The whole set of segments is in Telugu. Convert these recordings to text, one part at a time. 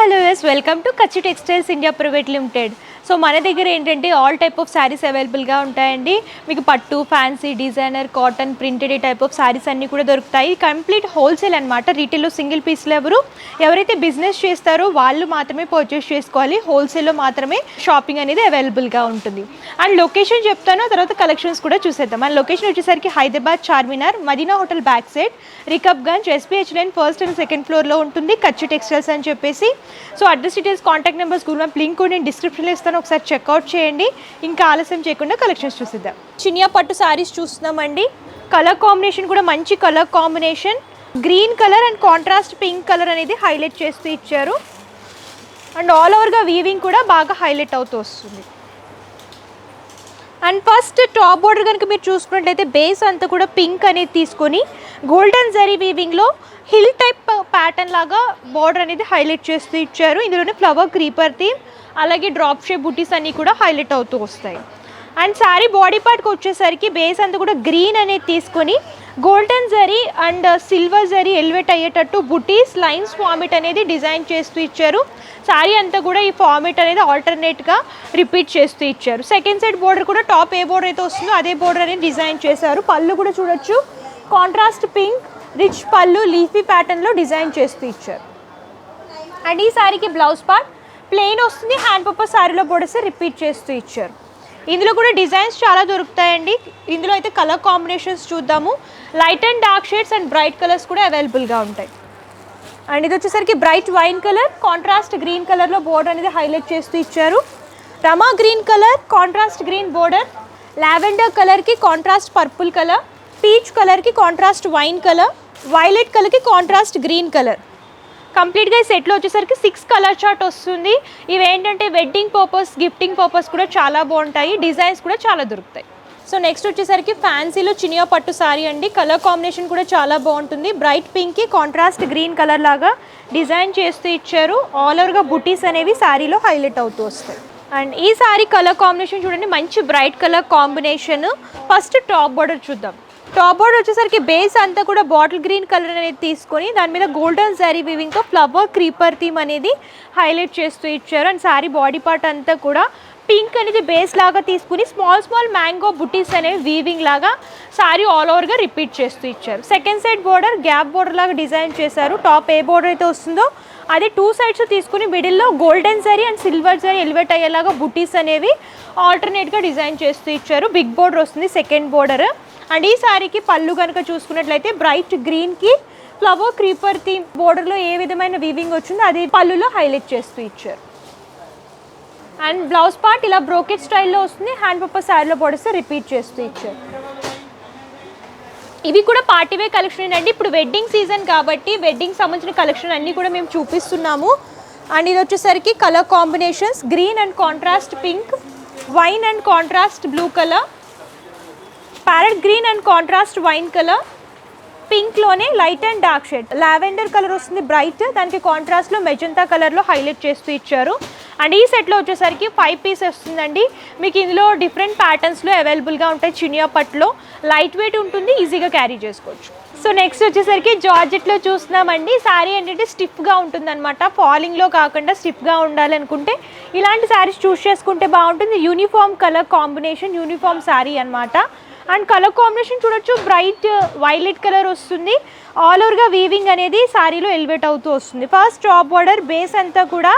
హలో ఎస్ వెల్కమ్ టు కచ్చి textiles India private limited. So మన దగ్గర ఏంటంటే ఆల్ టైప్ ఆఫ్ శారీస్ అవైలబుల్గా ఉంటాయండి. మీకు పట్టు, ఫ్యాన్సీ, డిజైనర్, కాటన్, ప్రింటెడ్ ఈ టైప్ ఆఫ్ శారీస్ అన్నీ కూడా దొరుకుతాయి. కంప్లీట్ హోల్సేల్ అనమాట. రీటైల్లో సింగిల్ పీస్లు ఎవరైతే బిజినెస్ చేస్తారో వాళ్ళు మాత్రమే పర్చేస్ చేసుకోవాలి. హోల్సేల్లో మాత్రమే షాపింగ్ అనేది అవైలబుల్గా ఉంటుంది. అండ్ లొకేషన్ చెప్తాను, తర్వాత కలెక్షన్స్ కూడా చూసేద్దాం. అండ్ లొకేషన్ వచ్చేసరికి Hyderabad Charminar, Madina hotel back side, Rikabganj, SPH line first and second ఫ్లోర్లో ఉంటుంది కచ్చి టెక్స్టైల్స్ అని చెప్పేసి. So address details, contact numbers, Google map link కూడా నేను డిస్క్రిప్షన్లో ఇస్తాను, ఒకసారి చెక్అవుట్ చేయండి. ఇంకా ఆలస్యం చేయకుండా కలెక్షన్స్ చూసిద్దాం. చినియా పట్టు శారీస్ చూస్తున్నామండి. కలర్ కాంబినేషన్ కూడా మంచి colour combination, green colour and contrast pink colour అనేది హైలైట్ చేస్తూ ఇచ్చారు. అండ్ ఆల్ ఓవర్గా వీవింగ్ కూడా బాగా హైలైట్ అవుతూ వస్తుంది. అండ్ ఫస్ట్ టాప్ బోర్డర్ కనుక మీరు చూసుకున్నట్లయితే బేస్ అంతా కూడా పింక్ అనేది తీసుకొని గోల్డెన్ జరీ వీవింగ్లో హిల్ టైప్ ప్యాటర్న్ లాగా బోర్డర్ అనేది హైలైట్ చేస్తూ ఇచ్చారు. ఇందులోనే ఫ్లవర్ క్రీపర్ థీమ్, అలాగే డ్రాప్ షేప్ బుటీస్ అన్నీ కూడా హైలైట్ అవుతూ వస్తాయి. అండ్ శారీ బాడీ పార్ట్కి వచ్చేసరికి బేస్ అంతా కూడా గ్రీన్ అనేది తీసుకొని golden zari and silver zari elevate అయ్యేటట్టు బుటీస్, లైన్స్ ఫార్మేట్ అనేది డిజైన్ చేస్తూ ఇచ్చారు. శారీ అంతా కూడా ఈ ఫార్మేట్ అనేది ఆల్టర్నేట్గా రిపీట్ చేస్తూ ఇచ్చారు. సెకండ్ సైడ్ బోర్డర్ కూడా టాప్ ఏ బోర్డర్ అయితే వస్తుందో అదే బోర్డర్ అనేది డిజైన్ చేశారు. పళ్ళు కూడా చూడొచ్చు, contrast pink rich pallu leafy ప్యాటర్న్లో డిజైన్ చేస్తూ ఇచ్చారు. అండ్ ఈ శారీకి బ్లౌజ్ పార్ట్ ప్లెయిన్ వస్తుంది, హ్యాండ్ పర్పస్ శారీలో బోర్డర్స్ రిపీట్ చేస్తూ ఇచ్చారు. ఇందులో కూడా డిజైన్స్ చాలా దొరుకుతాయండి. ఇందులో అయితే కలర్ కాంబినేషన్స్ చూద్దాము. Light and dark shades and bright colours కూడా అవైలబుల్గా ఉంటాయి. అండ్ ఇది వచ్చేసరికి bright wine colour, contrast green కలర్లో బోర్డర్ అనేది హైలైట్ చేస్తూ ఇచ్చారు. Rama green colour, contrast green border, lavender కలర్కి కాంట్రాస్ట్ పర్పుల్ కలర్, పీచ్ కలర్కి కాంట్రాస్ట్ వైన్ కలర్, వైలెట్ కలర్కి కాంట్రాస్ట్ గ్రీన్ కలర్. కంప్లీట్గా ఈ సెట్లో వచ్చేసరికి 6 కలర్ చార్ట్ వస్తుంది. ఇవి ఏంటంటే వెడ్డింగ్ పర్పస్, గిఫ్టింగ్ పర్పస్ కూడా చాలా బాగుంటాయి. డిజైన్స్ కూడా చాలా దొరుకుతాయి. సో నెక్స్ట్ వచ్చేసరికి ఫ్యాన్సీలో చినియా పట్టు శారీ అండి. కలర్ కాంబినేషన్ కూడా చాలా బాగుంటుంది. బ్రైట్ పింక్కి కాంట్రాస్ట్ గ్రీన్ కలర్ లాగా డిజైన్ చేస్తూ ఇచ్చారు. ఆల్ ఓవర్గా బుటీస్ అనేవి శారీలో హైలైట్ అవుతూ వస్తాయి. అండ్ ఈ శారీ కలర్ కాంబినేషన్ చూడండి, మంచి bright colour combination. First top border చూద్దాం. టాప్ బోర్డర్ వచ్చేసరికి బేస్ అంతా కూడా బాటిల్ గ్రీన్ కలర్ అనేది తీసుకొని దాని మీద గోల్డెన్ శారీ వీవింగ్తో ఫ్లవర్ క్రీపర్ థీమ్ అనేది హైలైట్ చేస్తూ ఇచ్చారు. అండ్ శారీ బాడీ పార్ట్ అంతా కూడా పింక్ అనేది బేస్ లాగా తీసుకుని స్మాల్ మ్యాంగో బుటీస్ అనేవి వీవింగ్ లాగా శారీ ఆల్ ఓవర్గా రిపీట్ చేస్తూ ఇచ్చారు. Second side border gap border లాగా డిజైన్ చేశారు. టాప్ ఏ బోర్డర్ అయితే వస్తుందో అది 2 సైడ్స్ తీసుకుని మిడిల్లో golden zari and silver zari elevate అయ్యేలాగా బుటీస్ అనేవి ఆల్టర్నేట్గా డిజైన్ చేస్తూ ఇచ్చారు. బిగ్ బోర్డర్ వస్తుంది సెకండ్ బోర్డర్. అండ్ ఈ శారీకి పళ్ళు కనుక చూసుకున్నట్లయితే బ్రైట్ గ్రీన్కి ఫ్లవర్ క్రీపర్ థీమ్ బోర్డర్లో ఏ విధమైన వీవింగ్ వచ్చిందో అది పళ్ళులో హైలైట్ చేస్తూ ఇచ్చారు. అండ్ బ్లౌజ్ పార్ట్ ఇలా బ్రోకెట్ స్టైల్లో వస్తుంది, హ్యాండ్ పర్పస్ శారీలో బోర్డర్స్ రిపీట్ చేస్తూ ఇచ్చారు. ఇవి కూడా పార్టీవేర్ కలెక్షన్ అండి. ఇప్పుడు వెడ్డింగ్ సీజన్ కాబట్టి వెడ్డింగ్ సంబంధించిన కలెక్షన్ అన్నీ కూడా మేము చూపిస్తున్నాము. అండ్ ఇది వచ్చేసరికి colour combinations green and contrast pink, wine and contrast blue colour, parrot green and contrast wine colour, పింక్లోనే light and dark shade, lavender colour వస్తుంది బ్రైట్, దానికి కాంట్రాస్ట్లో మెజంతా కలర్లో హైలైట్ చేస్తూ ఇచ్చారు. అండ్ ఈ సెట్లో వచ్చేసరికి 5 పీస్ వస్తుందండి. మీకు ఇందులో డిఫరెంట్ ప్యాటర్న్స్లో అవైలబుల్గా ఉంటాయి. చినియా పట్టులో లైట్ వెయిట్ ఉంటుంది, ఈజీగా క్యారీ చేసుకోవచ్చు. సో నెక్స్ట్ వచ్చేసరికి జార్జెట్లో చూస్తున్నామండి. శారీ ఏంటంటే స్టిఫ్గా ఉంటుందన్నమాట. ఫాలింగ్లో కాకుండా స్టిఫ్గా ఉండాలనుకుంటే ఇలాంటి శారీస్ చూస్ చేసుకుంటే బాగుంటుంది. Uniform colour combination, uniform sari అనమాట. అండ్ కలర్ కాంబినేషన్ చూడొచ్చు, బ్రైట్ వైలెట్ కలర్ వస్తుంది. ఆల్ ఓవర్గా వీవింగ్ అనేది శారీలో ఎలివేట్ అవుతూ వస్తుంది. ఫస్ట్ టాప్ బోర్డర్ బేస్ అంతా కూడా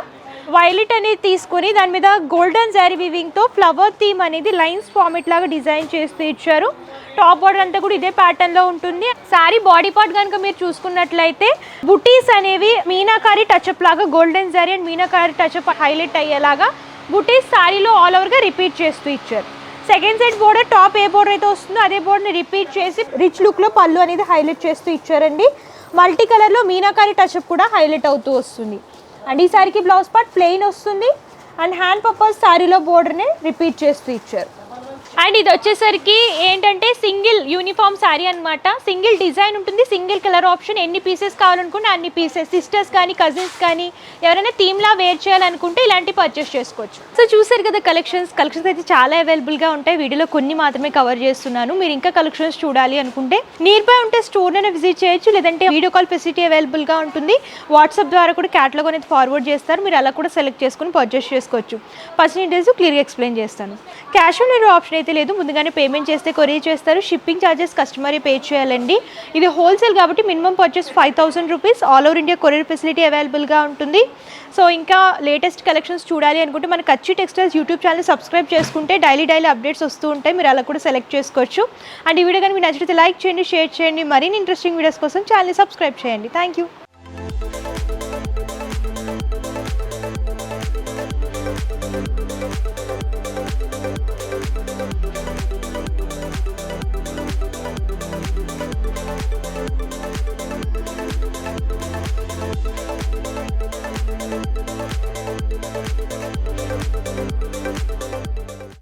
వైలెట్ అనేది తీసుకొని దాని మీద గోల్డెన్ జారీ వీవింగ్తో ఫ్లవర్ థీమ్ అనేది లైన్స్ ఫార్మేట్ లాగా డిజైన్ చేస్తూ ఇచ్చారు. టాప్ బోర్డర్ అంతా కూడా ఇదే ప్యాటర్న్లో ఉంటుంది. శారీ బాడీ పార్ట్ కనుక మీరు చూసుకున్నట్లయితే బుటీస్ అనేవి మీనాకారి టచ్అప్ లాగా గోల్డెన్ జారీ అండ్ మీనాకారి టచ్అప్ హైలైట్ అయ్యేలాగా బుటీస్ శారీలో ఆల్ ఓవర్గా రిపీట్ చేస్తూ ఇచ్చారు. సెకండ్ సైడ్ బోర్డర్ టాప్ ఏ బోర్డర్ అయితే వస్తుందో అదే బోర్డర్ని రిపీట్ చేసి రిచ్ లుక్లో పళ్ళు అనేది హైలైట్ చేస్తూ ఇచ్చారండి. మల్టీ కలర్లో మీనాకారి టచ్అప్ కూడా హైలైట్ అవుతూ వస్తుంది. అండ్ ఈ శారీకి బ్లౌజ్ పార్ట్ ప్లెయిన్ వస్తుంది అండ్ హ్యాండ్ పర్పస్ శారీలో బోర్డర్ని రిపీట్ చేస్తూ ఇచ్చారు. అండ్ ఇది వచ్చేసరికి ఏంటంటే సింగిల్ యూనిఫామ్ శారీ అనమాట. సింగిల్ డిజైన్ ఉంటుంది, సింగిల్ కలర్ ఆప్షన్. ఎన్ని పీసెస్ కావాలనుకుంటే అన్ని పీసెస్. సిస్టర్స్ కానీ కజిన్స్ కానీ ఎవరైనా థీమ్లా వేర్ చేయాలనుకుంటే ఇలాంటి పర్చేస్ చేసుకోవచ్చు. సో చూసారు కదా కలెక్షన్స్ అయితే చాలా అవైలబుల్గా ఉంటాయి. వీడియోలో కొన్ని మాత్రమే కవర్ చేస్తున్నాను. మీరు ఇంకా కలెక్షన్స్ చూడాలి అనుకుంటే నియర్ బై ఉంటే స్టోర్నే విజిట్ చేయొచ్చు, లేదంటే వీడియో కాల్ ఫెసిలిటీ అవైలబుల్గా ఉంటుంది. వాట్సాప్ ద్వారా కూడా క్యాటలాగ్ అనేది ఫార్వర్డ్ చేస్తారు, మీరు అలా కూడా సెలెక్ట్ చేసుకుని పర్చేస్ చేసుకోవచ్చు. పర్సెంటేజ్ క్లియర్గా ఎక్స్ప్లెయిన్ చేస్తాను. క్యాష్ ఆన్ డెలివరీ ఆప్షన్ అయితే లేదు, ముందుగానే పేమెంట్ చేస్తే కొరియర్ చేస్తారు. షిప్పింగ్ ఛార్జెస్ కస్టమరే పే చేయాలండి. ఇది హోల్సేల్ కాబట్టి minimum purchase 5000 rupees. All over India courier facility అవైలబుల్గా ఉంటుంది. సో ఇంకా లేటెస్ట్ కలెక్షన్స్ చూడాలి అనుకుంటే మన కచ్చి టెక్స్టైల్స్ యూట్యూబ్ ఛానల్ సబ్స్క్రైబ్ చేసుకుంటే డైలీ అప్డేట్స్ వస్తూ ఉంటాయి, మీరు అలా కూడా సెలెక్ట్ చేసుకోవచ్చు. అండ్ ఈ వీడియో కానీ మీకు నచ్చితే లైక్ చేయండి, షేర్ చేయండి. మరిన్ని ఇంట్రెస్టింగ్ వీడియోస్ కోసం ఛానల్ని సబ్స్క్రైబ్ చేయండి. Thank you.